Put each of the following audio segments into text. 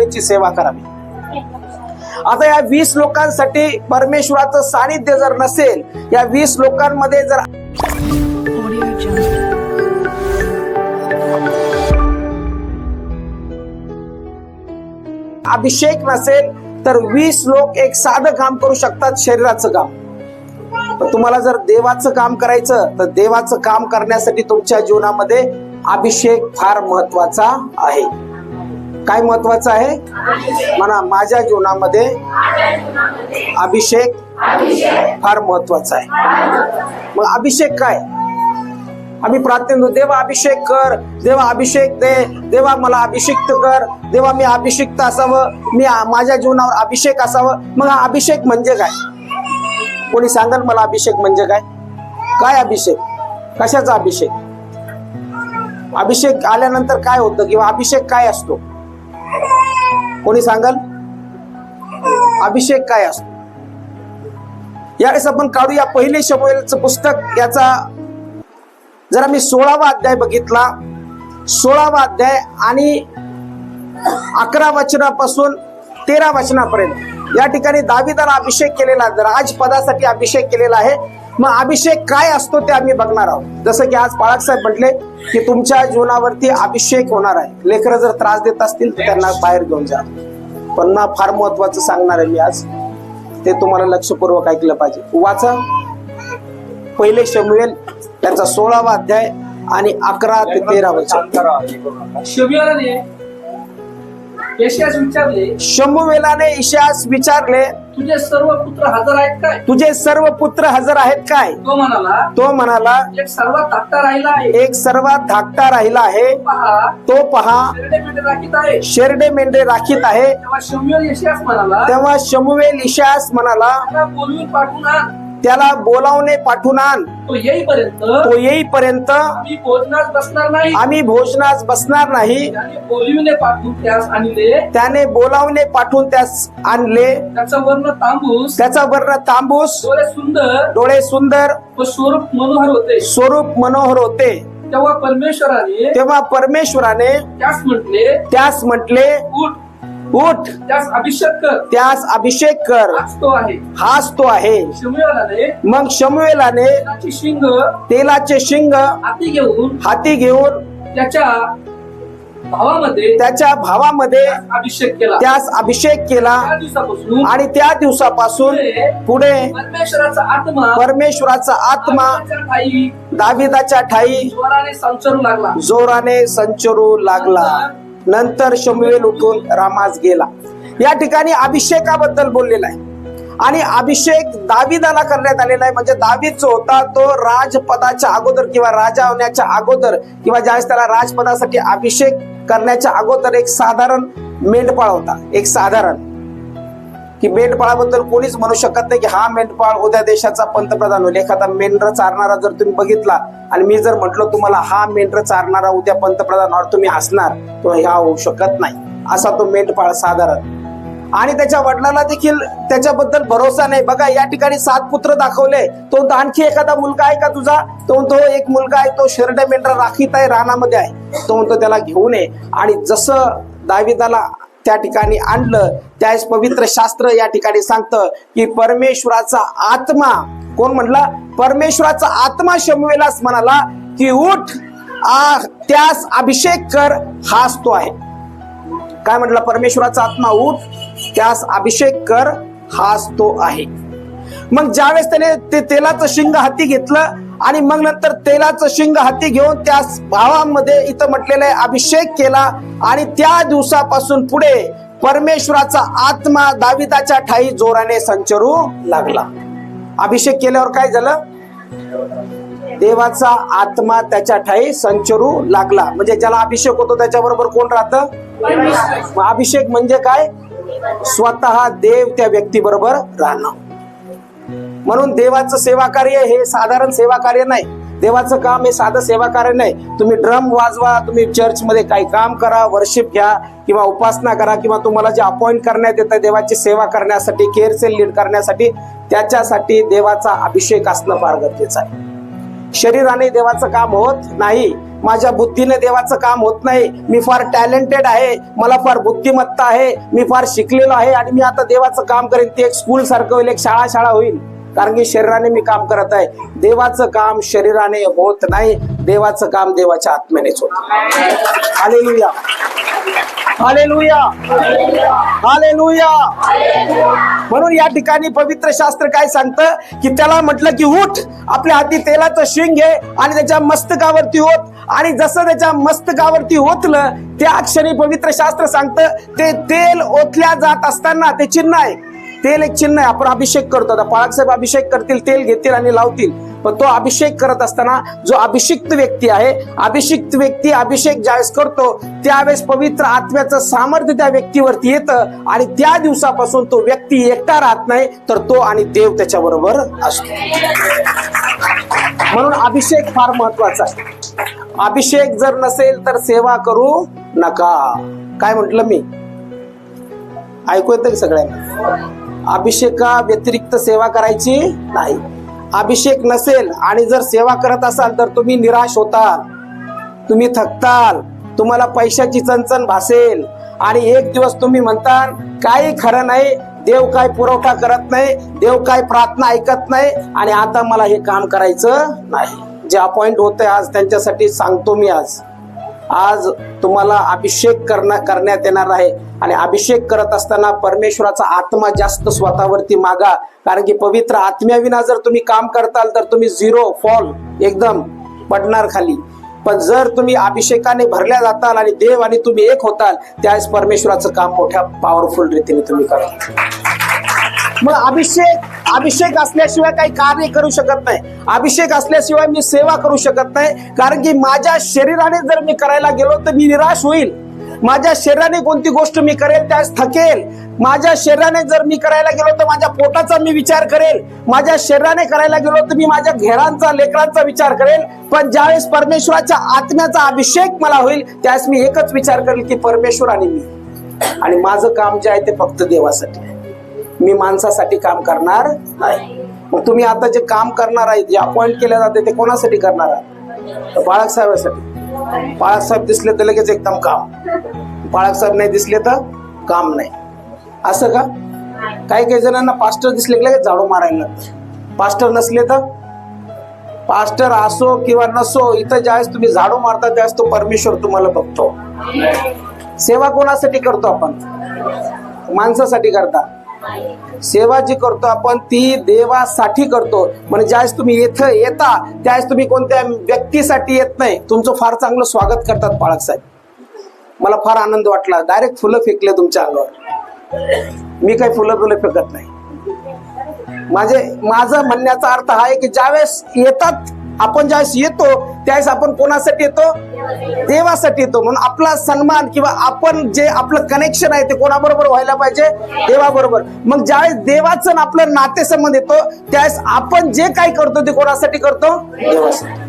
सेवेची सेवा करावी। आता या 20 लोकांसाठी परमेश्वराचं सानिध्य जर नसेल, या 20 लोकांमध्ये जर अभिषेक नसेल तर 20 लोक एक साधं काम करू शकतात, शरीराचं काम। पण तुम्हाला जर देवाचं काम करायचं तर देवाचं काम करण्यासाठी तुमच्या जीवनामध्ये अभिषेक फार महत्वाचा आहे। काय महत्वाचं आहे म्हणा, माझ्या जीवनामध्ये अभिषेक फार महत्वाचा आहे। मग अभिषेक काय? आम्ही प्रार्थना, देवा अभिषेक कर, देवा अभिषेक दे, देवा मला अभिषिक्त कर, देवा मी अभिषिक्त असावं, मी माझ्या जीवनावर अभिषेक असावं। मग हा अभिषेक म्हणजे काय? कोणी सांगाल मला अभिषेक म्हणजे काय? काय अभिषेक? कशाचा अभिषेक? अभिषेक आल्यानंतर काय होतं किंवा अभिषेक काय असतो? कोणी सांगाल अभिषेक काय असतो? यावेळेस आपण काढूया पहिले शमूएलचं पुस्तक, याचा जरा मी 16वा अध्याय बघितला, 16वा अध्याय आणि 11 वचनापासून 13 वचनापर्यंत या ठिकाणी दाविदाला अभिषेक केलेला, राजपदासाठी अभिषेक केलेला आहे। मग अभिषेक काय असतो ते आम्ही बघणार आहोत। जसं की आज बाळक साहेब म्हटले की तुमच्या जीवनावरती अभिषेक होणार आहे। लेकरं जर त्रास देत असतील तर त्यांना बाहेर घेऊन जा। पण ना फार महत्वाचं सांगणार आहे मी आज, ते तुम्हाला लक्षपूर्वक ऐकलं पाहिजे। वाचा पहिले शमूएल त्याचा 16वा अध्याय आणि 11 ते 13 वचन। शमूएलाने इशायास विचारले, तुझे सर्व पुत्र हजर आहेत काय? तुझे सर्व पुत्र हजर आहेत काय? तो म्हणाला एक सर्वात धाकटा राहिला आहे, एक सर्वात धाकटा राहिला आहे, तो पहा शेरडे मेंढे राखीत आहे। शेरडे मेंढे राखीत आहे। तेव्हा शमूएल इशायास म्हणाला, तेव्हा शमूएल इशायास म्हणाला, त्याला बोलवून पाठवून आण, त्याला बोलावणे पाठवून आण, तो येईपर्यंत आम्ही भोजनास बसणार नाही। आम्ही भोजनास बसणार नाही। त्याने बोलविणे पाठवून त्यास आणले, त्याने बोलावणे पाठवून त्यास आणले। त्याचा वर्ण तांबूस, त्याचा वर्ण तांबूस, डोळे सुंदर व स्वरूप मनोहर होते, स्वरूप मनोहर होते। तेव्हा परमेश्वराने त्यास म्हटले उठ, त्यास अभिषेक कर, त्यास अभिषेक कर, हाच तो आहे। मग शमूएलाने तेलाचे शिंग हाती घेऊन त्याच्या भावामध्ये त्यास अभिषेक केला आणि त्या दिवसापासून पुढे परमेश्वराचा आत्मा दाविदाच्या ठायी जोराने संचरू लागला। नंतर शमूएल उठून रामास गेला। या ठिकाणी अभिषेकाबद्दल बोललेला आहे आणि अभिषेक दाविदाला करण्यात आलेला आहे। म्हणजे दावीद जो होता तो राजपदाच्या अगोदर किंवा राजा होण्याच्या अगोदर किंवा ज्यावेळेस त्याला राजपदासाठी अभिषेक करण्याच्या अगोदर एक साधारण मेंढपाळ होता। एक साधारण की मेंढपाळाबद्दल कोणीच म्हणू शकत नाही की हा मेंढपाळ उद्या देशाचा पंतप्रधान होईल। एखादा मेंढर चारणारा जर तुम्ही बघितला आणि मी जर म्हटलं तुम्हाला हा मेंढर चारणारा उद्या पंतप्रधानावर, तुम्ही हसणार, तो ह्या होऊ शकत नाही। असा तो मेंढपाळ साधारण। आणि त्याच्या वडिलांना देखील त्याच्याबद्दल भरोसा नाही। बघा या ठिकाणी 7 पुत्र दाखवले, तो आणखी एखादा मुलगा आहे का तुझा? तो एक मुलगा आहे, तो शेरडे मेंढरा राखीत आहे, रानामध्ये आहे। तो म्हणतो त्याला घेऊन ये। आणि जसं दाविदाला त्या ठिकाणी आणलं, त्यावेळेस पवित्र शास्त्र या ठिकाणी सांगतं की परमेश्वराचा आत्मा, कोण म्हणला? परमेश्वराचा आत्मा शमूएलास म्हणाला की उठ, त्यास अभिषेक कर, हाच तो आहे। काय म्हटलं? परमेश्वराचा आत्मा उठ, त्यास अभिषेक कर, हाच तो आहे। मग ज्यावेळेस त्याने ते तेलाचं शिंग हाती घेतलं आणि मग नंतर तेलाचं शिंग हाती घेऊन त्या भावामध्ये इथं म्हटलेलं आहे अभिषेक केला आणि त्या दिवसापासून पुढे परमेश्वराचा आत्मा दाविदाच्या ठायी जोराने संचरू लागला। अभिषेक केल्यावर काय झालं? देवाचा आत्मा त्याच्या ठायी संचरू लागला। म्हणजे ज्याला अभिषेक होतो त्याच्याबरोबर कोण राहतं? अभिषेक म्हणजे काय? स्वतः देव त्या व्यक्ती बरोबर राहणं। म्हणून देवाचं सेवा कार्य हे साधारण सेवा कार्य नाही। देवाचं काम हे साधं सेवा कार्य नाही। तुम्ही ड्रम वाजवा, तुम्ही चर्च मध्ये काही काम करा, वर्शिप घ्या किंवा उपासना करा किंवा तुम्हाला जे अपॉइंट करण्यात येतं देवाची सेवा करण्यासाठी, केअर सेल लीड करण्यासाठी, त्याच्यासाठी देवाचा अभिषेक असणं फार गरजेचं आहे। शरीराने देवाचं काम होत नाही, माझ्या बुद्धीने देवाचं काम होत नाही, मी फार टॅलेंटेड आहे, मला फार बुद्धिमत्ता आहे, मी फार शिकलेलो आहे आणि मी आता देवाचं काम करेन, ते एक स्कूल सारखं होईल, एक शाळा होईल, कारण की शरीराने मी काम करत आहे. देवाचं काम शरीराने होत नाही, देवाचं काम देवाच्या आत्म्यानेच होत. Hallelujah, hallelujah, hallelujah. म्हणून या ठिकाणी पवित्र शास्त्र काय सांगतं की त्याला म्हटलं की उठ, आपल्या हाती तेलाचं शिंग घे आणि त्याच्या मस्तकावरती ओत. आणि जसं त्याच्या मस्तकावरती ओतलं त्या क्षणी पवित्र शास्त्र सांगतं ते तेल ओतल्या जात असताना ते चिन्ह आहे. तेल एक चिन्ह आहे. आपण अभिषेक करतो, आता पाळकसाहेब अभिषेक करतील, तेल घेतील आणि लावतील, पण तो अभिषेक करत असताना जो अभिषिक्त व्यक्ती आहे, अभिषिक्त व्यक्ती अभिषेक ज्यावेळेस करतो त्यावेळेस पवित्र आत्म्याचं सामर्थ्य त्या व्यक्तीवरती येतं आणि त्या दिवसापासून तो व्यक्ती एकटा राहत नाही, तर तो आणि देव त्याच्या बरोबर असतो. म्हणून अभिषेक फार महत्वाचा आहे. अभिषेक जर नसेल तर सेवा करू नका. काय म्हटलं मी, ऐकू येतं की सगळ्यांना? अभिषेका व्यतिरिक्त सेवा करायची नाही. अभिषेक नसेल आणि जर सेवा करत असाल तर तुम्ही निराश होताल, तुम्ही थकताल, तुम्हाला पैशाची चणचण भासेल आणि एक दिवस तुम्ही म्हणताल काही खरं नाही, देव काय पुरवठा करत नाही, देव काय प्रार्थना ऐकत नाही आणि आता मला हे काम करायचं नाही. जे अपॉइंट होते आज त्यांच्यासाठी सांगतो मी, आज तुम्हाला अभिषेक करण्यात येणार आहे आणि अभिषेक करत असताना परमेश्वराचा आत्मा जास्त स्वतःवरती मागा, कारण की पवित्र आत्म्याविना जर तुम्ही काम करताल तर तुम्ही झिरो फॉल एकदम पडणार खाली. पण जर तुम्ही अभिषेकाने भरल्या जाताल आणि देव आणि तुम्ही एक होताल त्यावेळेस परमेश्वराचं काम मोठ्या पॉवरफुल रीतीने तुम्ही करता. मग अभिषेक असल्याशिवाय काही कार्य करू शकत नाही. अभिषेक असल्याशिवाय मी सेवा करू शकत नाही, कारण की माझ्या शरीराने जर मी करायला गेलो तर मी निराश होईल. माझ्या शरीराने कोणती गोष्ट मी करेल त्यास थकेल. माझ्या शरीराने जर मी करायला गेलो तर माझ्या पोटाचा मी विचार करेल. माझ्या शरीराने करायला गेलो तर मी माझ्या घरांचा लेकरांचा विचार करेल. पण ज्यावेळेस परमेश्वराच्या आत्म्याचा अभिषेक मला होईल त्यावेळेस मी एकच विचार करेल की परमेश्वर आणि मी, आणि माझं काम जे आहे ते फक्त देवासाठी आहे. मी माणसासाठी काम करणार नाही. मग तुम्ही आता जे काम करणार आहे, जे अपॉइंट केले जाते ते कोणासाठी करणार आहे? बाळासाहेबासाठी. बाळासाहेब दिसले तर लगेच एकदम काम, बाळासाहेब नाही दिसले तर काम नाही, असं का? काही जणांना पास्टर दिसले की लगेच झाडू मारायला लागते. पास्टर नसले तर, पास्टर असो किंवा नसो, इथं ज्यावेळेस तुम्ही झाडू मारता त्यावेळेस तो परमेश्वर तुम्हाला बघतो. सेवा कोणासाठी करतो आपण? माणसासाठी करता. सेवा जी करतो आपण ती देवासाठी करतो. म्हणजे ज्यावेळेस तुम्ही इथं येता त्यावेळेस तुम्ही कोणत्या व्यक्तीसाठी येत नाही. तुमचं फार चांगलं स्वागत करतात पाळक साहेब, मला फार आनंद वाटला. डायरेक्ट फुलं फेकले तुमच्या अंगावर. मी काही फुलं फेकत नाही. माझं म्हणण्याचा अर्थ हा आहे की ज्यावेळेस येतात आपण, ज्यावेळेस येतो त्यावेळेस आपण कोणासाठी येतो? देवासाठी येतो. म्हणून आपला सन्मान किंवा आपण जे आपलं कनेक्शन आहे ते कोणाबरोबर व्हायला पाहिजे? देवाबरोबर. मग ज्यावेळेस देवाचं आपलं नातेसंबंध येतो त्यावेळेस आपण जे काही करतो ते कोणासाठी करतो? देवासाठी.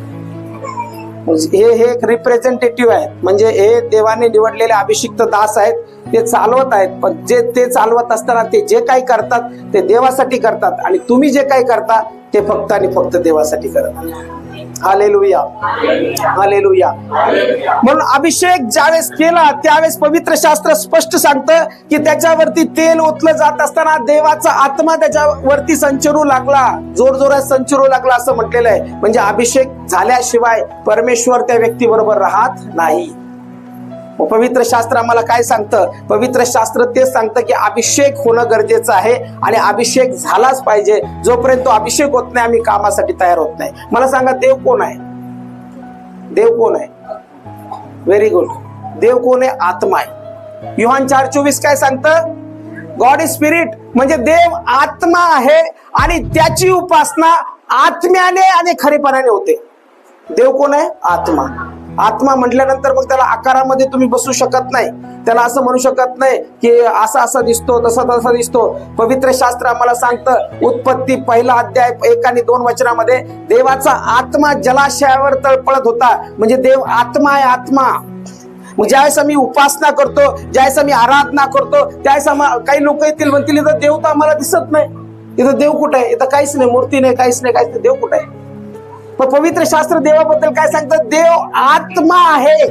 हे एक रिप्रेझेंटेटिव्ह आहेत, म्हणजे हे देवाने निवडलेले अभिषिक्त दास आहेत, ते चालवत आहेत. पण जे ते चालवत असताना ते जे काही करतात ते देवासाठी करतात आणि तुम्ही जे काही करता ते फक्त आणि फक्त देवासाठी करतात. Hallelujah, hallelujah. म्हणून अभिषेक ज्यावेळेस केला त्यावेळेस पवित्र शास्त्र स्पष्ट सांगतं की त्याच्यावरती तेल ओतलं जात असताना देवाचा आत्मा त्याच्यावरती संचरू लागला, जोरजोरात संचरू लागला असं म्हटलेलं आहे. म्हणजे अभिषेक झाल्याशिवाय परमेश्वर त्या व्यक्तीबरोबर राहत नाही. पवित्र शास्त्र आम्हाला काय सांगतं? पवित्र शास्त्र तेच सांगतं की अभिषेक होणं गरजेचं आहे आणि अभिषेक झालाच पाहिजे. जोपर्यंत तो अभिषेक होत नाही आम्ही कामासाठी तयार होत नाही. मला सांगा, देव कोण आहे? देव कोण आहे? Very good. देव कोण आहे? आत्मा आहे. योहान 4:24 काय सांगतं? God is spirit. म्हणजे देव आत्मा आहे आणि त्याची उपासना आत्म्याने आणि खरेपणाने होते. देव कोण आहे? आत्मा. आत्मा म्हटल्यानंतर मग त्याला आकारामध्ये तुम्ही बसू शकत नाही. त्याला असं म्हणू शकत नाही की असा दिसतो, तसा दिसतो. पवित्र शास्त्र आम्हाला सांगतं, उत्पत्ती 1 अध्याय 1 आणि 2 वचनामध्ये, देवाचा आत्मा जलाशयावर तळपळत होता. म्हणजे देव आत्मा आहे, आत्मा. मग ज्यावेळेस आम्ही उपासना करतो, ज्यावेळेस आम्ही आराधना करतो त्यावेळेस काही लोक येतील म्हणतील इथं देव तर आम्हाला दिसत नाही. इथं देव कुठे आहे? इथं काहीच नाही, मूर्ती नाही, काहीच नाही. देव कुठे आहे? पण मग पवित्र शास्त्र देवाबद्दल काय सांगतं? देव आत्मा आहे.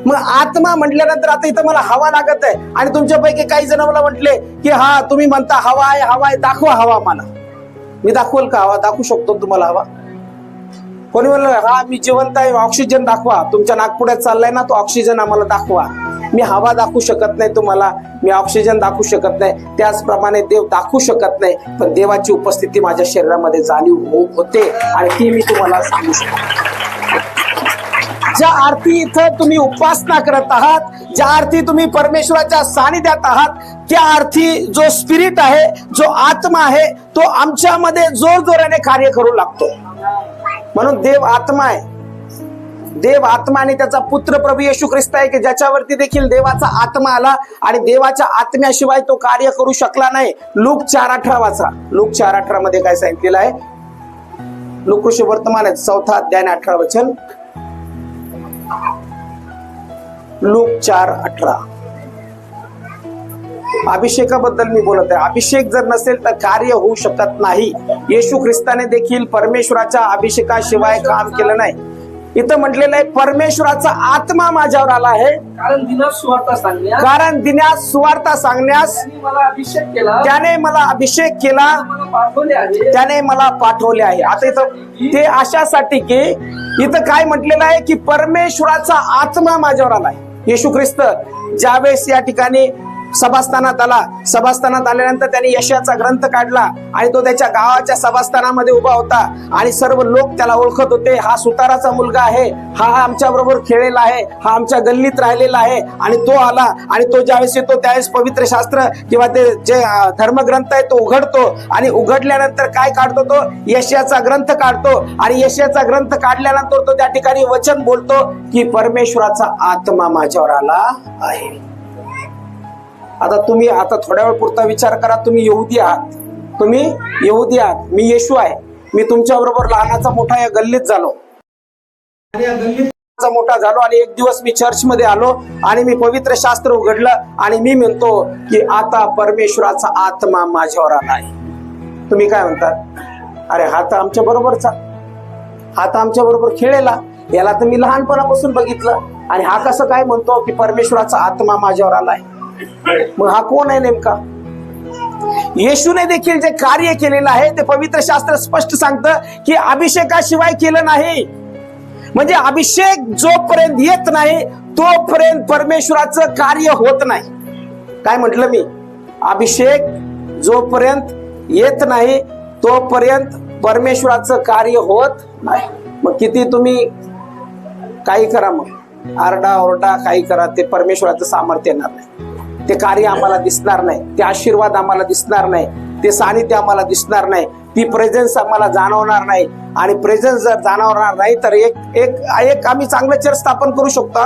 मग आत्मा म्हटल्यानंतर आता इथं मला हवा लागत आहे, आणि तुमच्यापैकी काही जण मला म्हटले की हा तुम्ही म्हणता हवा आहे, हवा आहे, दाखवा हवा मला. मी दाखवल का हवा? दाखवू शकतो तुम्हाला हवा? कोणी म्हणलं हा मी जिवंत आहे, ऑक्सिजन दाखवा. तुमच्या नागपुड्यात चाललाय ना तो ऑक्सिजन आम्हाला दाखवा. मी हवा दाखवू शकत नाही तुम्हाला, मी ऑक्सिजन दाखवू शकत नाही. त्याचप्रमाणे देव दाखवू शकत नाही, पण देवाची उपस्थिती माझ्या शरीरामध्ये जाणीव होते, आणि ती मी तुम्हाला सांगू शकतो. ज्या अर्थी इथं तुम्ही उपासना करत आहात, ज्या अर्थी तुम्ही परमेश्वराच्या सानिध्यात आहात, त्या अर्थी जो स्पिरिट आहे, जो आत्मा आहे, तो आमच्यामध्ये जोरजोराने कार्य करू लागतो. म्हणून देव आत्मा आहे. देव आत्मा आणि त्याचा पुत्र प्रभू येशू ख्रिस्त आहे, की ज्याच्यावरती देखील देवाचा आत्मा आला, आणि देवाच्या आत्म्याशिवाय तो कार्य करू शकला नाही. लूक 4:18 वाचा. लूक 4:18 मध्ये काय सांगितलेलं आहे? लूक वर्तमान 4 अध्याय 18 वचन. लूक 4:18. अभिषेकाबद्दल मी बोलत आहे. अभिषेक जर नसेल तर कार्य होऊ शकत नाही. येशू ख्रिस्ताने देखील परमेश्वराच्या अभिषेकाशिवाय काम केलं नाही. इथं म्हटलेलं आहे परमेश्वराचा आत्मा माझ्यावर आला आहे, कारण दिनात सुवार्ता सांगण्यास त्याने मला अभिषेक केला, त्याने मला पाठवले आहे. आता इथं ते अशासाठी की इथं काय म्हटलेलं आहे की परमेश्वराचा आत्मा माझ्यावर आलाय. येशू ख्रिस्त ज्यावेळेस या ठिकाणी सभास्थानात आला, सभास्थानात आल्यानंतर त्याने यशाचा ग्रंथ काढला, आणि तो त्याच्या गावाच्या सभास्थानामध्ये उभा होता, आणि सर्व लोक त्याला ओळखत होते. हा सुताराचा मुलगा आहे, हा आमच्या बरोबर खेळलेला आहे, हा आमच्या गल्लीत राहिलेला आहे. आणि तो आला, आणि तो ज्यावेळेस येतो त्यावेळेस पवित्र शास्त्र किंवा ते जे धर्मग्रंथ आहे तो उघडतो, आणि उघडल्यानंतर काय काढतो? तो यशाचा ग्रंथ काढतो, आणि यशाचा ग्रंथ काढल्यानंतर तो त्या ठिकाणी वचन बोलतो की परमेश्वराचा आत्मा माझ्यावर आला आहे. आता तुम्ही आता थोड्या वेळ पुरता विचार करा. तुम्ही यहुदी आहात, तुम्ही यहुदी आहात, मी येशू आहे. मी तुमच्या बरोबर लहानाचा मोठा या गल्लीत झालो, मोठा झालो, आणि एक दिवस मी चर्च मध्ये आलो, आणि मी पवित्र शास्त्र उघडलं, आणि मी म्हणतो की आता परमेश्वराचा आत्मा माझ्यावर आला आहे. तुम्ही काय म्हणतात? अरे हा तर आमच्या बरोबरचा, हा तर आमच्या बरोबर खेळलेला, याला तर मी लहानपणापासून बघितलं, आणि हा कसं काय म्हणतो की परमेश्वराचा आत्मा माझ्यावर आलाय? मग हा कोण आहे नेमका? येशूने देखील जे कार्य केलेलं आहे ते पवित्र शास्त्र स्पष्ट सांगतं की अभिषेकाशिवाय केलं नाही. म्हणजे अभिषेक जोपर्यंत येत नाही तोपर्यंत परमेश्वराचं कार्य होत नाही. काय म्हटलं मी? अभिषेक जोपर्यंत येत नाही तोपर्यंत परमेश्वराचं कार्य होत नाही. मग किती तुम्ही काही करा, मग आरडा ओरडा काही करा, ते परमेश्वराचं सामर्थ्य येणार नाही. ते कार्य आम्हाला दिसणार नाही, ते आशीर्वाद आम्हाला दिसणार नाही, ते सानिध्य आम्हाला दिसणार नाही, ती प्रेझेन्स आम्हाला जाणवणार नाही. आणि प्रेझेन्स जर जाणवणार नाही तर एक आम्ही चांगलं चर्च स्थापन करू शकतो.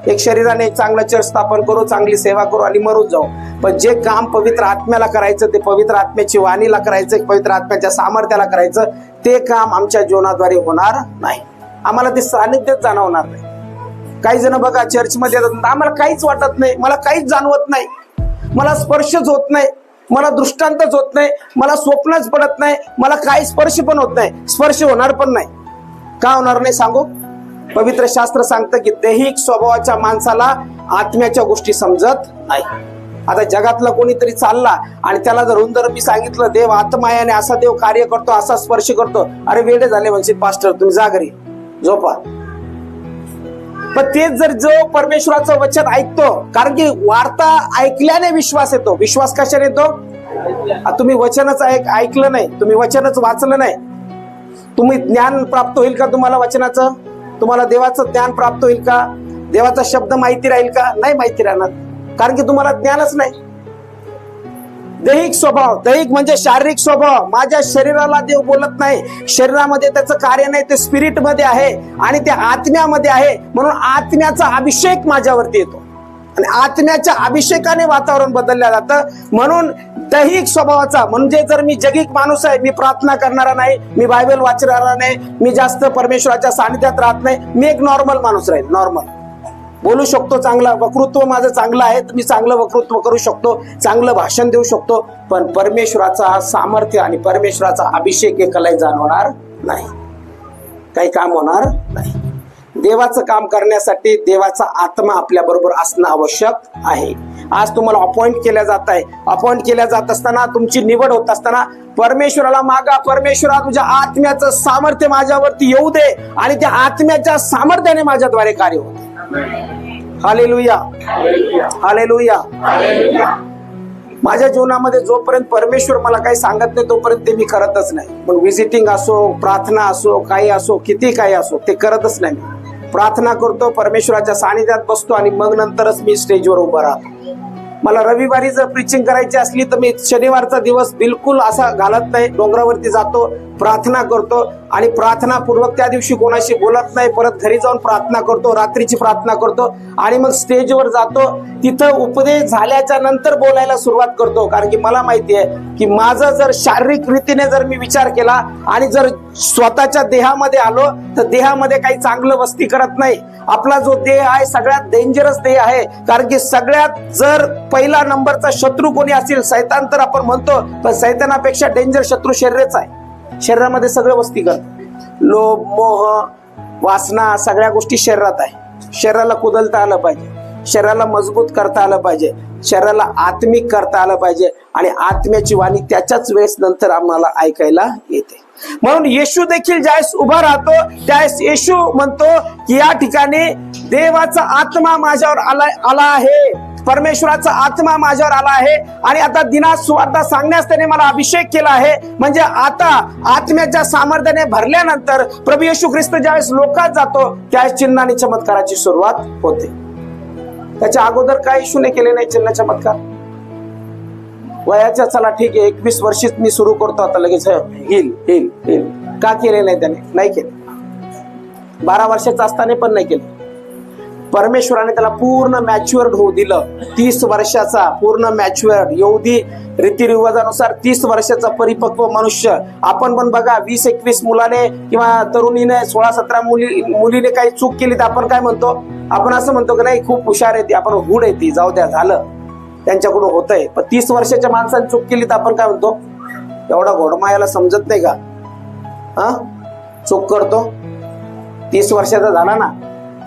एक शरीराने एक चांगलं चर्च स्थापन करू, चांगली सेवा करू आणि मरून जाऊ. पण जे काम पवित्र आत्म्याला करायचं, ते पवित्र आत्म्याची वाणीला करायचं, पवित्र आत्म्याच्या सामर्थ्याला करायचं, ते काम आमच्या जीवनाद्वारे होणार नाही. आम्हाला ते सानिध्यच जाणवणार नाही. काही जण बघा चर्चमध्ये येतात, आम्हाला काहीच वाटत नाही, मला काहीच जाणवत नाही, मला स्पर्शच होत नाही, मला दृष्टांतच होत नाही, मला स्वप्नच पडत नाही, मला काही स्पर्श पण होत नाही, स्पर्श होणार पण नाही. का होणार नाही सांगू? पवित्र शास्त्र सांगतं की दैहिक स्वभावाच्या माणसाला आत्म्याच्या गोष्टी समजत नाही. आता जगातला कोणीतरी चालला आणि त्याला जर मी सांगितलं देव आत्मा आहे आणि असा देव कार्य करतो, असा स्पर्श करतो, अरे वेडे झाले म्हणशील पास्टर, तुम्ही जा घरी झोपा. पण तेच जर जो परमेश्वराचं वचन ऐकतो, कारण की वार्ता ऐकल्याने विश्वास येतो. विश्वास कशाने येतो? तुम्ही वचनच ऐकलं नाही, तुम्ही वचनच वाचलं नाही, तुम्ही ज्ञान प्राप्त होईल का तुम्हाला वचनाचं? तुम्हाला देवाचं ज्ञान प्राप्त होईल का? देवाचा शब्द माहिती राहील का? नाही माहिती राहणार, कारण की तुम्हाला ज्ञानच नाही. दैहिक स्वभाव, दैहिक म्हणजे शारीरिक स्वभाव. माझ्या शरीराला देव बोलत नाही, शरीरामध्ये त्याचं कार्य नाही, ते स्पिरिट मध्ये आहे आणि ते आत्म्यामध्ये आहे. म्हणून आत्म्याचा अभिषेक माझ्यावरती येतो आणि आत्म्याच्या अभिषेकाने वातावरण बदललं जातं. म्हणून दैहिक स्वभावाचा म्हणजे जर मी जगिक माणूस आहे, मी प्रार्थना करणारा नाही, मी बायबल वाचणारा नाही, मी जास्त परमेश्वराच्या सानिध्यात राहत नाही, मी एक नॉर्मल माणूस राहील. नॉर्मल बोलू शकतो, चांगला वक्तृत्व माझं चांगलं आहे, मी चांगलं वक्तृत्व करू शकतो, चांगलं भाषण देऊ शकतो, पण परमेश्वराचा सामर्थ्य आणि परमेश्वराचा अभिषेक एकालाही जाणवणार नाही. काही काम होणार नाही. देवाचं काम करण्यासाठी देवाचा आत्मा आपल्या बरोबर असणं आवश्यक आहे. आज तुम्हाला अपॉइंट केल्या जात आहे. अपॉइंट केल्या जात असताना, तुमची निवड होत असताना परमेश्वराला मागा, परमेश्वरा तुझ्या आत्म्याचं सामर्थ्य माझ्यावरती येऊ दे आणि त्या आत्म्याच्या सामर्थ्याने माझ्याद्वारे कार्य होते. Hallelujah, hallelujah. माझ्या जीवनामध्ये जोपर्यंत परमेश्वर मला काही सांगत नाही तोपर्यंत ते मी करतच नाही. मग विजिटिंग असो, प्रार्थना असो, काही असो, किती काही असो, ते करतच नाही. प्रार्थना करतो, परमेश्वराच्या सानिध्यात बसतो आणि मग नंतरच मी स्टेजवर उभं राहतो. मला रविवारी जर प्रीचिंग करायची असली तर मी शनिवारचा दिवस बिलकुल असा घालत नाही. डोंगरावरती जातो, प्रार्थना करतो आणि प्रार्थनापूर्वक त्या दिवशी कोणाशी बोलत नाही. परत घरी जाऊन प्रार्थना करतो, रात्रीची प्रार्थना करतो आणि मग स्टेजवर जातो. तिथं उपदेश झाल्याच्या नंतर बोलायला सुरुवात करतो. कारण की मला माहिती आहे की माझं जर शारीरिक रीतीने जर मी विचार केला आणि जर स्वतःच्या देहामध्ये आलो तर देहामध्ये काही चांगलं वस्ती करत नाही. आपला जो देह आहे सगळ्यात डेंजरस देह आहे. कारण की सगळ्यात जर पहिला नंबरचा शत्रू कोणी असेल, सैतान तर आपण म्हणतो, पण सैतानापेक्षा डेंजर शत्रू शरीरच आहे. शरीरामध्ये सगळं वस्ती करत, लोभ, मोह, वासना, सगळ्या गोष्टी शरीरात आहे. शरीराला कुदलता आलं पाहिजे, शरीराला मजबूत करता आलं पाहिजे, शरीराला आत्मिक करता आलं पाहिजे आणि आत्म्याची वाणी त्याच्याच वेळेस नंतर आम्हाला ऐकायला येते. म्हणून येशू देखील ज्यावेळेस उभा राहतो त्यावेळेस येशू म्हणतो की या ठिकाणी देवाचा आत्मा माझ्यावर आला आहे, परमेश्वराचा आत्मा माझ्यावर आला आहे आणि आता दिनात सुवार्ता सांगण्यास त्याने मला अभिषेक केला आहे. म्हणजे आता आत्म्याच्या सामर्थ्याने भरल्यानंतर प्रभू येशू ख्रिस्त ज्यावेळेस लोकात जातो त्यावेळेस चिन्ह आणि चमत्काराची सुरुवात होते. त्याच्या अगोदर काय येशूने केले नाही चिन्ह चमत्कार. वयाच्या चला ठीक आहे 21 वर्षीच मी सुरू करतो आता लगेच हिल का केले नाही त्याने? नाही केले. 12 वर्षाचा असताना पण नाही केले. परमेश्वराने त्याला पूर्ण मॅच्युअर्ड होऊ दिलं. 30 वर्षाचा पूर्ण मॅच्युअर्ड, यहुदी रीतिरिवाजानुसार 30 वर्षाचा परिपक्व मनुष्य. आपण पण बघा 20-21 मुलाने किंवा तरुणीने 16-17 मुलीने काही चूक केली तर आपण काय म्हणतो? आपण असं म्हणतो की नाही खूप हुशार आहे ती, आपण हुड आहे ती, जाऊ द्या झालं त्यांच्याकडून होतंय. पण 30 वर्षाच्या माणसाने चूक केली तर आपण काय म्हणतो? एवढा घोडमायाला समजत नाही का? हा, चूक करतो. 30 वर्षाचा झाला ना,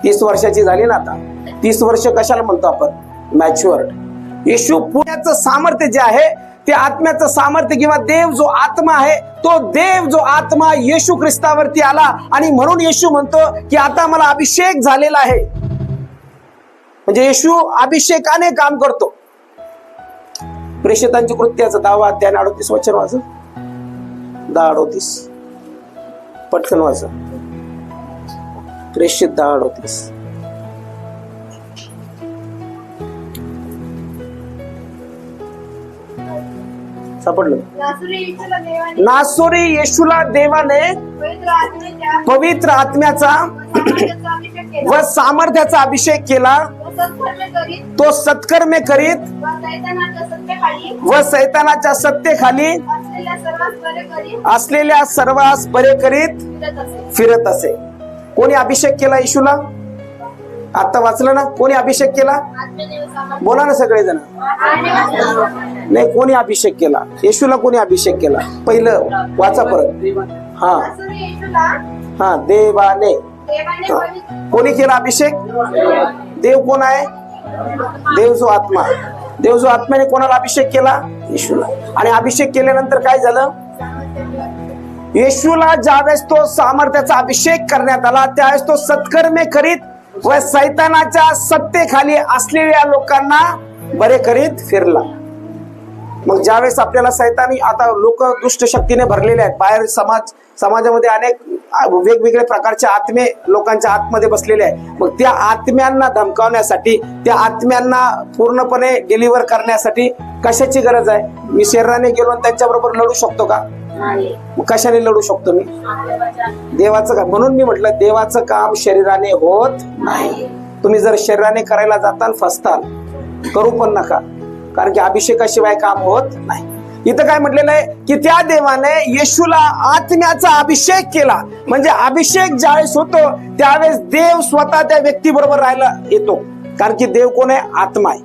30 वर्षाची झाली ना, आता 30 वर्ष कशाला म्हणतो आपण? मॅच्युअर्ड. येशू पुण्याचं सामर्थ्य जे आहे ते आत्म्याचं सामर्थ्य किंवा देव जो आत्मा आहे तो देव जो आत्मा येशू ख्रिस्तावरती आला आणि म्हणून येशू म्हणतो की आता मला अभिषेक झालेला आहे. म्हणजे येशू अभिषेकाने काम करतो. प्रेषितांची कृत्याचं 10 अध्याय 38 वचन वाच. 10:38 पटकन वाच. प्रेषित 10:38. सापडलं? नासोरी येशूला देवाने पवित्र आत्म्याचा व सामर्थ्याचा अभिषेक केला. तो सत्कर्मे करीत व सैतानाच्या सत्तेखाली असलेल्या सर्वांस बरे करीत फिरत असे. कोणी अभिषेक केला येशूला? आता वाचलं ना, कोणी अभिषेक केला? बोला ना सगळेजण. नाही, कोणी अभिषेक केला? येशूला कोणी अभिषेक केला? पहिलं वाचा परत. हा हा, देवाने. कोणी केला अभिषेक? देव कोण आहे? देव जो आत्मा. देव जो आत्म्याने कोणाला अभिषेक केला? येशूला. आणि अभिषेक केल्यानंतर काय झालं? येशूला ज्यावेळेस तो सामर्थ्याचा अभिषेक करण्यात आला त्यावेळेस तो सत्कर्मे करीत व सैतानाच्या सत्तेखाली असलेल्या लोकांना बरे करीत फिरला. मग ज्यावेळेस आपल्याला सैतानी, आता लोक दुष्ट शक्तीने भरलेले आहेत. बाहेर समाजामध्ये अनेक वेगवेगळे प्रकारचे आत्मे लोकांच्या आतमध्ये बसलेले आहेत. मग त्या आत्म्यांना धमकावण्यासाठी, त्या आत्म्यांना पूर्णपणे डिलिव्हर करण्यासाठी कशाची गरज आहे? मी शरीराने गेलो आणि त्यांच्याबरोबर लढू शकतो का? मग कशाने लढू शकतो मी? देवाचं काम. म्हणून मी म्हटलं देवाचं काम शरीराने होत नाही. तुम्ही जर शरीराने करायला जाताल फसताल, करू पण नका, कारण की अभिषेकाशिवाय काम होत नाही. इथं काय म्हटलेलं आहे की त्या देवाने येशूला आत्म्याचा अभिषेक केला. म्हणजे अभिषेक ज्यावेळेस होतो त्यावेळेस देव स्वतः त्या व्यक्ती बरोबर राहायला येतो. कारण की देव कोण आहे? आत्मा आहे.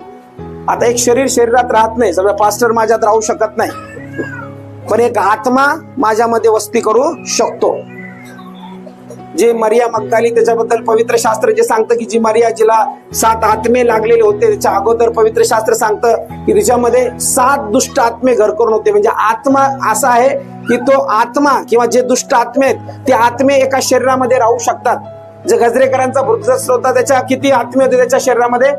आता एक शरीर शरीरात राहत नाही, सगळं पास्टर माझ्यात राहू शकत नाही, पण एक आत्मा माझ्यामध्ये वस्ती करू शकतो. जे मरिया मगदाली, त्याच्याबद्दल पवित्र शास्त्र जे सांगतं की जी मरिया, जिला 7 आत्मे लागलेले होते, त्याच्या अगोदर पवित्र शास्त्र सांगतं की तिच्यामध्ये 7 दुष्ट आत्मे घर करून होते. म्हणजे आत्मा असा आहे की तो आत्मा किंवा जे दुष्ट आत्मे आहेत ते आत्मे एका शरीरामध्ये राहू शकतात. जे गजरेकरांचा वृद्धस्थ होता त्याच्या किती आत्मे होते त्याच्या शरीरामध्ये?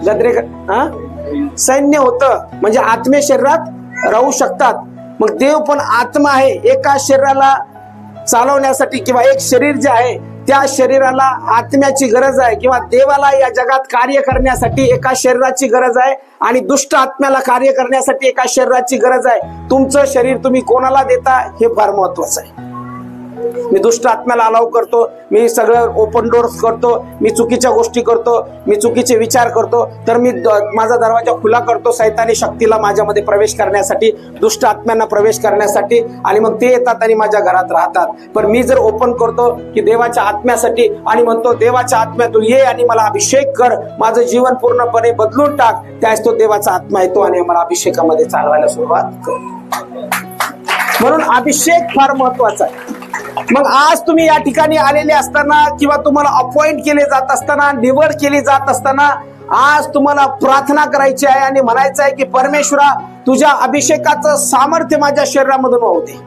गजरेकर सैन्य होतं. म्हणजे आत्मे शरीरात राहू शकतात. मग देव पण आत्मा आहे. एका शरीराला चालवण्यासाठी किंवा एक शरीर जे आहे त्या शरीराला आत्म्याची गरज आहे, किंवा देवाला या जगात कार्य करण्यासाठी एका शरीराची गरज आहे आणि दुष्ट आत्म्याला कार्य करण्यासाठी एका शरीराची गरज आहे. तुमचं शरीर तुम्ही कोणाला देता हे फार महत्वाचं आहे. मी दुष्ट आत्म्याला अलाव करतो, मी सगळं ओपन डोर्स करतो, मी चुकीच्या गोष्टी करतो, मी चुकीचे विचार करतो, तर मी माझा दरवाजा खुला करतो सैतानी शक्तीला माझ्यामध्ये प्रवेश करण्यासाठी, दुष्ट आत्म्यांना प्रवेश करण्यासाठी, आणि मग ते येतात आणि माझ्या घरात राहतात. पण मी जर ओपन करतो की देवाच्या आत्म्यासाठी आणि म्हणतो देवाच्या आत्म्यातून ये आणि मला अभिषेक कर, माझं जीवन पूर्णपणे बदलून टाक, त्यास तो देवाचा आत्मा येतो आणि मला अभिषेकामध्ये चालवायला सुरुवात करतो. म्हणून अभिषेक फार महत्वाचा आहे. मग आज तुम्ही या ठिकाणी आलेले असताना किंवा तुम्हाला अपॉइंट केले जात असताना, निवड केली जात असताना, आज तुम्हाला प्रार्थना करायची आहे आणि म्हणायचं आहे की परमेश्वरा, तुझ्या अभिषेकाचं सामर्थ्य माझ्या शरीरामधून वाहू दे.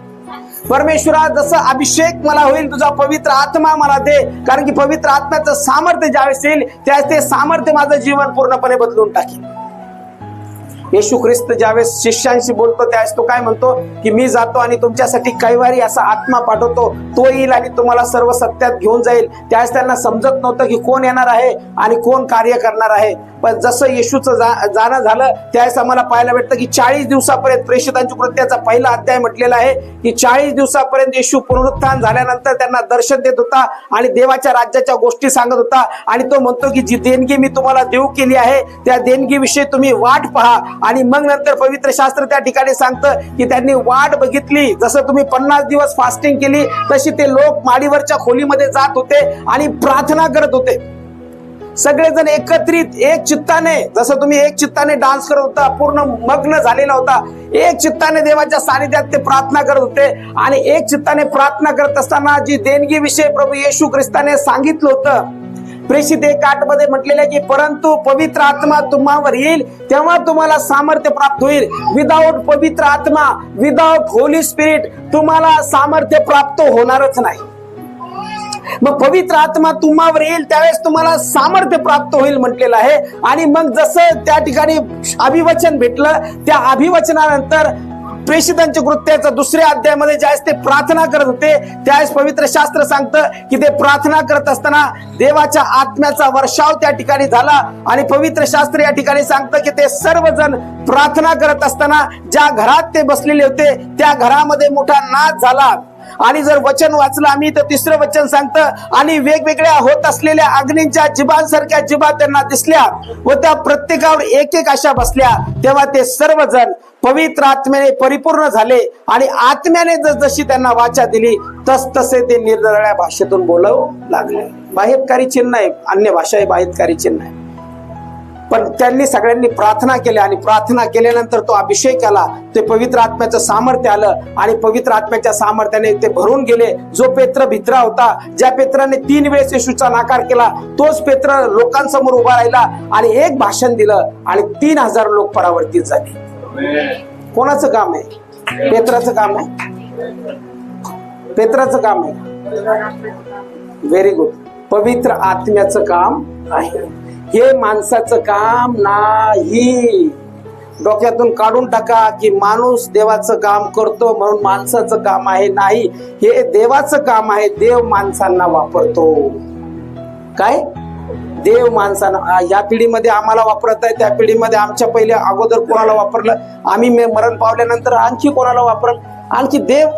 परमेश्वरा, जसं अभिषेक मला होईल तुझा पवित्र आत्मा मला दे, कारण की पवित्र आत्म्याचं सामर्थ्य ज्यावेळेस येईल त्यावेळेस ते सामर्थ्य माझं जीवन पूर्णपणे बदलून टाकेल. येशू ख्रिस्त ज्यावेळेस शिष्यांशी बोलतो त्यावेळेस तो काय म्हणतो की मी जातो आणि तुमच्यासाठी कैवारी असा आत्मा पाठवतो, तो येईल आणि तुम्हाला सर्व सत्यात घेऊन जाईल. त्यावेळेस त्यांना समजत नव्हतं की कोण येणार आहे आणि कोण कार्य करणार आहे. पण जसं येशूचं जाणं झालं त्यावेळेस आम्हाला पाहायला भेटतं की 40 दिवसापर्यंत, प्रेषितांच्या कृत्याचा पहिला अध्याय म्हटलेला आहे की 40 दिवसापर्यंत येशू पुनरुत्थान झाल्यानंतर त्यांना दर्शन देत होता आणि देवाच्या राज्याच्या गोष्टी सांगत होता. आणि तो म्हणतो की जी देणगी मी तुम्हाला देऊ केली आहे त्या देणगीविषयी तुम्ही वाट पहा. आणि मग नंतर पवित्र शास्त्र त्या ठिकाणी सांगतं की त्यांनी वाट बघितली. जसं तुम्ही 50 दिवस फास्टिंग केली तशी ते लोक माडीवरच्या खोलीमध्ये जात होते आणि प्रार्थना करत होते. सगळेजण एकत्रित एक चित्ताने, जसं तुम्ही एक चित्ताने डान्स करत होता, पूर्ण मग्न झालेला होता, एक चित्ताने देवाच्या सानिध्यात ते प्रार्थना करत होते. आणि एक चित्ताने प्रार्थना करत असताना जी देणगी विषयी प्रभू येशू ख्रिस्ताने सांगितलं होतं, प्रेषित 1:8 मध्ये म्हटलेलं आहे की परंतु पवित्र आत्मा तुम्हावर येईल तेव्हा तुम्हाला सामर्थ्य प्राप्त होईल. विदाऊट पवित्र आत्मा, विदाऊट होली स्पिरिट तुम्हाला सामर्थ्य प्राप्त होणारच नाही. मग पवित्र आत्मा तुम्हावर येईल त्यावेळेस तुम्हाला सामर्थ्य प्राप्त होईल म्हटलेलं आहे. आणि मग जसं त्या ठिकाणी अभिवचन भेटलं, त्या अभिवचनानंतर प्रेषितांच्या कृत्याच्या 2ऱ्या अध्यायामध्ये ज्यावेळेस ते प्रार्थना करत होते त्यावेळेस पवित्र शास्त्र सांगतं की ते प्रार्थना करत असताना देवाच्या आत्म्याचा वर्षाव त्या ठिकाणी झाला. आणि पवित्र शास्त्र या ठिकाणी सांगतं की ते सर्वजण प्रार्थना करत असताना ज्या घरात ते बसलेले होते त्या घरामध्ये मोठा नाद झाला. आणि जर वचन वाचलं आम्ही तर 3रं वचन सांगतं आणि वेगवेगळ्या होत असलेल्या अग्नींच्या जिभांसारख्या जिभा त्यांना दिसल्या व त्या प्रत्येकावर एक एक अशा बसल्या. तेव्हा ते सर्वजण पवित्र आत्म्याने परिपूर्ण झाले आणि आत्म्याने जशी त्यांना वाचा दिली तस तसे ते निरनिराळ्या भाषेतून बोलवू लागले. बाहेरकारी चिन्ह आहे, अन्य भाषा आहे, बाहेरकारी चिन्ह आहे. पण त्यांनी सगळ्यांनी प्रार्थना केल्या आणि प्रार्थना केल्यानंतर तो अभिषेक आला, ते पवित्र आत्म्याचं सामर्थ्य आलं आणि पवित्र आत्म्याच्या सामर्थ्याने ते भरून गेले. जो पेत्र भित्रा होता, ज्या पेत्राने 3 वेळेस येशूचा नाकार केला, तोच पेत्र लोकांसमोर उभा राहिला आणि एक भाषण दिलं आणि 3000 लोक परावर्तित झाले. कोणाचं काम आहे? पेत्राचं काम आहे. पेत्राचं काम आहे. Very good. पवित्र आत्म्याचं काम आहे, हे माणसाचं काम नाही. डोक्यातून काढून टाका की माणूस देवाचं काम करतो म्हणून माणसाचं काम आहे. नाही, हे देवाचं काम आहे. देव माणसांना वापरतो. काय? देव माणसांना. या पिढीमध्ये आम्हाला वापरत आहे, त्या पिढीमध्ये आमच्या पहिले अगोदर कोणाला वापरलं, आम्ही मरण पावल्यानंतर आणखी कोणाला वापरलं, आणखी देव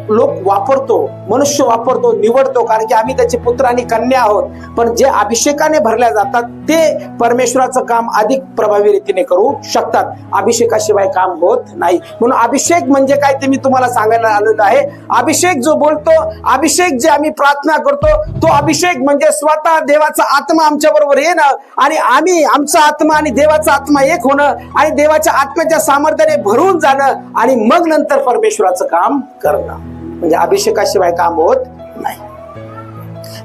लोक वापरतो, मनुष्य वापरतो, निवडतो, कारण की आम्ही त्याचे पुत्र आणि कन्या आहोत. पण जे अभिषेकाने भरल्या जातात ते परमेश्वराचं काम अधिक प्रभावी रीतीने करू शकतात. अभिषेकाशिवाय काम होत नाही. म्हणून अभिषेक म्हणजे काय ते मी तुम्हाला सांगायला आलेलो आहे. अभिषेक जो बोलतो, अभिषेक जे आम्ही प्रार्थना करतो, तो अभिषेक म्हणजे स्वतः देवाचा आत्मा आमच्या बरोबर येणं आणि आम्ही आमचा आत्मा आणि देवाचा आत्मा एक होणं आणि देवाच्या आत्म्याच्या सामर्थ्याने भरून जाणं आणि मग नंतर परमेश्वराचं काम करणं. म्हणजे अभिषेकाशिवाय काम होत नाही.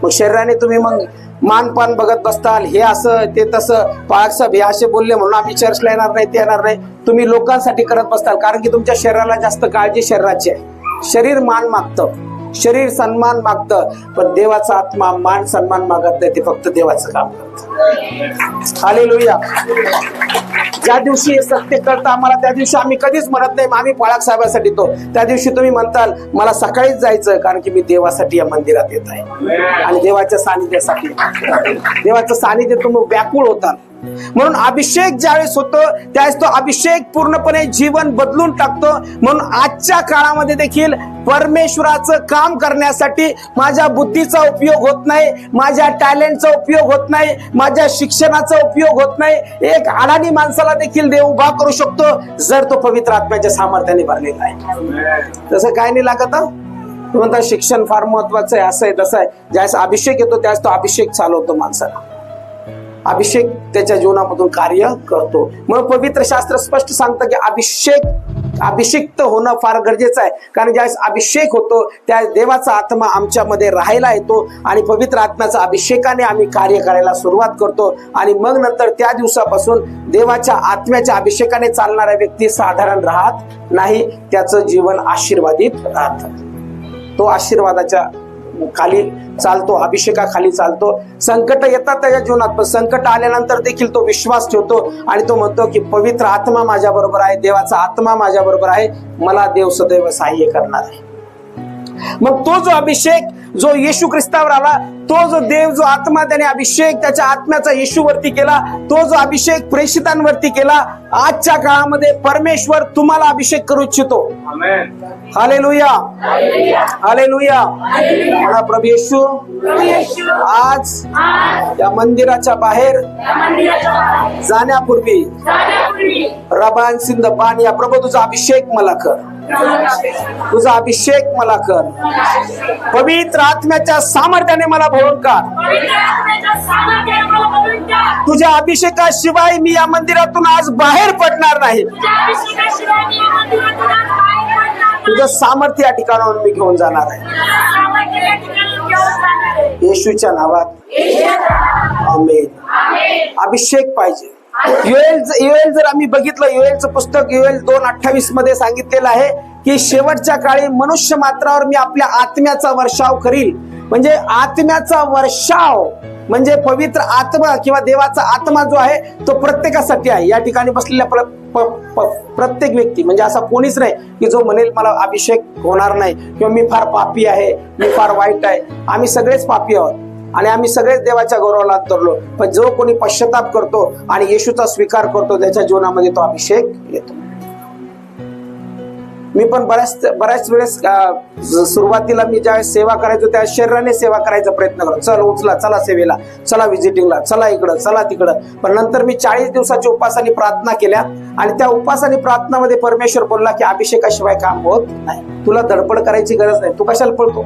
मग शरीराने तुम्ही मग मानपान बघत बसताल, हे असं ते तसं, पाळक साहेब हे असे बोलले म्हणून आम्ही चर्चला येणार नाही, ते येणार नाही. तुम्ही लोकांसाठी करत बसताल, कारण की तुमच्या शरीराला जास्त काळजी शरीराची आहे. शरीर मान मागतं, शरीर सन्मान मागतं, पण देवाचा आत्मा मान सन्मान मागत नाही, ते फक्त देवाचं काम करत. हालेलुया. ज्या दिवशी हे सत्य कळतं आम्हाला, त्या दिवशी आम्ही कधीच म्हणत नाही आम्ही पाळक साहेबांसाठी तो. त्या दिवशी तुम्ही म्हणताल मला सकाळीच जायचं, कारण की मी देवासाठी या मंदिरात येत आहे आणि देवाच्या सानिध्यासाठी. देवाचं सानिध्य तुम्ही व्याकुळ होता. म्हणून अभिषेक ज्यावेळेस होतो त्यावेळेस तो अभिषेक पूर्णपणे जीवन बदलून टाकतो. म्हणून आजच्या काळामध्ये देखील परमेश्वराचं काम करण्यासाठी माझ्या बुद्धीचा उपयोग होत नाही, माझ्या टॅलेंटचा उपयोग होत नाही, माझ्या शिक्षणाचा उपयोग होत नाही. एक अडाणी माणसाला देखील देव उभा करू शकतो जर तो पवित्र आत्म्याच्या सामर्थ्याने भरलेला आहे. तसं काय नाही लागत. म्हणतात शिक्षण फार महत्वाचं आहे, असं आहे तसं आहे. ज्यावेळेस अभिषेक येतो त्यावेळेस तो अभिषेक चालवतो माणसाला. अभिषेक त्याच्या जीवनामधून कार्य करतो. म्हणून पवित्र शास्त्र स्पष्ट सांगतं की अभिषिक्त होणं फार गरजेचं आहे. कारण ज्यावेळेस अभिषेक होतो त्या देवाचा आत्मा आमच्यामध्ये राहायला येतो आणि पवित्र आत्म्याच्या अभिषेकाने आम्ही कार्य करायला सुरुवात करतो. आणि मग नंतर त्या दिवसापासून देवाच्या आत्म्याच्या अभिषेकाने चालणारा व्यक्ती साधारण राहत नाही, त्याचं जीवन आशीर्वादित राहतं. तो आशीर्वादाच्या खाली चालतो, अभिषेकाखाली चालतो. संकट येतात त्याच्या जीवनात, पण संकट आल्यानंतर देखील तो विश्वास ठेवतो आणि तो म्हणतो की पवित्र आत्मा माझ्या बरोबर आहे, देवाचा आत्मा माझ्या बरोबर आहे, मला देव सदैव सहाय्य करणार आहे. मग तो जो अभिषेक जो येशू ख्रिस्तावर आला, तो जो देव जो आत्मा त्याने अभिषेक त्याच्या आत्म्याचा येशूवरती केला, तो जो अभिषेक प्रेषितांवरती केला, आजच्या काळामध्ये परमेश्वर तुम्हाला अभिषेक करू इच्छितो. Hallelujah, hallelujah. म्हणा प्रभू येशू आज या मंदिराच्या बाहेर जाण्यापूर्वी रबान सिंध बान या प्रभू तुझा अभिषेक मला कर, तुझा अभिषेक मला कर, पवित्र आत्म्याच्या सामर्थ्याने मला भरून काढ. तुझ्या अभिषेकाशिवाय मी या मंदिरातून आज बाहेर पडणार नाही. तुझं सामर्थ्य या ठिकाणावर मी घेऊन जाणार आहे. येशूच्या नावात आमेन. अभिषेक पाहिजे. योएल जर आम्ही बघितलं, योएलचं पुस्तक योएल 2:28 मध्ये सांगितलेलं आहे की शेवटच्या काळी मनुष्य मात्रावर मी आपल्या आत्म्याचा वर्षाव करील. म्हणजे आत्म्याचा वर्षाव म्हणजे पवित्र आत्मा किंवा देवाचा आत्मा जो आहे तो प्रत्येकासाठी आहे. या ठिकाणी बसलेल्या प्रत्येक व्यक्ती म्हणजे असा कोणीच नाही की जो म्हणेल मला अभिषेक होणार नाही किंवा मी फार पापी आहे, मी फार वाईट आहे. आम्ही सगळेच पापी आहोत आणि आम्ही सगळेच देवाच्या गौरवाला तरलो. पण जो कोणी पश्चाताप करतो आणि येशूचा स्वीकार करतो त्याच्या जीवनामध्ये तो अभिषेक येतो. मी पण बऱ्याच वेळेस सुरुवातीला मी ज्यावेळेस सेवा करायचो त्या शरीराने सेवा करायचा प्रयत्न करतो. चल उचला, चला सेवेला, चला व्हिजिटिंगला, चला इकडं, चला तिकडं. पण नंतर मी 40 दिवसाच्या उपासाने प्रार्थना केल्या आणि त्या उपासाने प्रार्थनामध्ये परमेश्वर बोलला की अभिषेकाशिवाय काम होत नाही. तुला धडपड करायची गरज नाही. तू कशाला पळतो?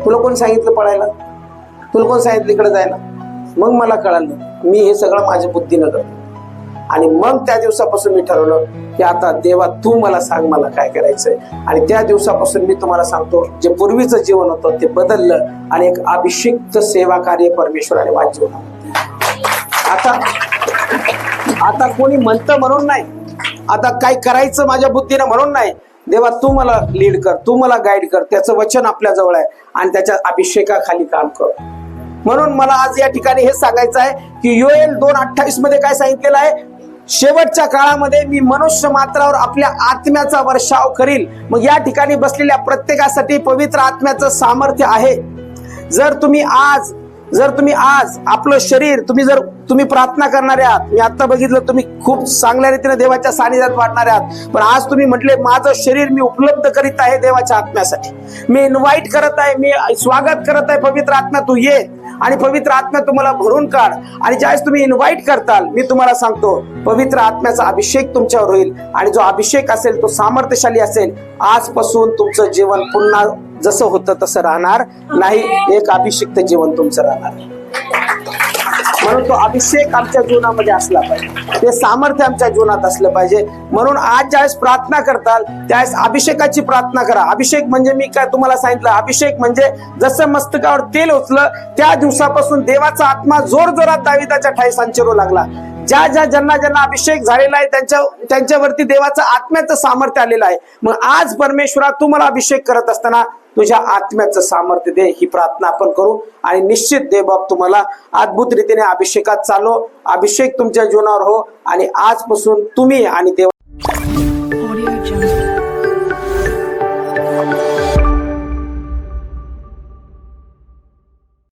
तुला कोण सांगितलं पळायला? तुला कोण सांगितलं इकडे जायला? मग मला कळालं मी हे सगळं माझ्या बुद्धीनं करतो. आणि मग त्या दिवसापासून मी ठरवलं की आता देवा तू मला सांग मला काय करायचंय. आणि त्या दिवसापासून मी तुम्हाला सांगतो जे पूर्वीचं जीवन होतं ते बदललं आणि एक अभिषिक्त सेवा कार्य परमेश्वराने माझ्या जीवनात. आता कोणी म्हणतं म्हणून नाही, आता काय करायचं माझ्या बुद्धीनं म्हणून नाही. देवा तू मला लीड कर, तू मला गाईड कर. त्याचं वचन आपल्या जवळ आहे आणि त्याच्या अभिषेकाखाली काम कर. म्हणून मला आज या ठिकाणी हे सांगायचं आहे की योएल 2:28 मध्ये काय सांगितलेलं आहे? शेवटच्या काळामध्ये मी मनुष्य मात्रावर आपल्या आत्म्याचा वर्षाव करील. मग या ठिकाणी बसलेल्या प्रत्येकासाठी पवित्र आत्म्याचं सामर्थ्य आहे. जर तुम्ही आज आपलं शरीर तुम्ही प्रार्थना करणारे आहात, मी आता बघितलं तुम्ही खूप चांगल्या रीतीने देवाच्या सानिध्यात वाढणारे आहात, पण आज तुम्ही म्हटले माझं शरीर मी उपलब्ध करीत आहे देवाच्या आत्म्यासाठी, मी इन्व्हाइट करत आहे, मी स्वागत करत आहे, पवित्र आत्मा तू ये आणि पवित्र आत्मा तुम्हाला भरून काढ. आणि ज्यावेळेस तुम्ही इन्व्हाइट करताल मी तुम्हाला सांगतो पवित्र आत्म्याचा अभिषेक तुमच्यावर होईल आणि जो अभिषेक असेल तो सामर्थ्यशाली असेल. आजपासून तुमचं जीवन पुन्हा जसं होतं तसं राहणार नाही, एक अभिषिक्त जीवन तुमचं राहणार. म्हणून तो अभिषेक आमच्या जीवनामध्ये असला पाहिजे, ते सामर्थ्य आमच्या जीवनात असलं पाहिजे. म्हणून आज ज्यावेळेस प्रार्थना करताल त्यावेळेस अभिषेकाची प्रार्थना करा. अभिषेक म्हणजे मी काय तुम्हाला सांगितलं, अभिषेक म्हणजे जसं मस्तकावर तेल ओतलं त्या दिवसापासून देवाचा आत्मा जोर जोरात दाविदाच्या ठायी संचरू लागला. ज्यांना अभिषेक झालेला आहे त्यांच्यावरती देवाचं आत्म्याचं सामर्थ्य आलेलं आहे. मग आज परमेश्वरा तू मला अभिषेक करत असताना तुझ्या आत्म्याचं सामर्थ्य दे, ही प्रार्थना आपण करू. आणि निश्चित देवबाप तुम्हाला अद्भुत रीतीने अभिषेकात चालव, अभिषेक तुमच्या जीवनावर हो. आणि आजपासून तुम्ही आणि देव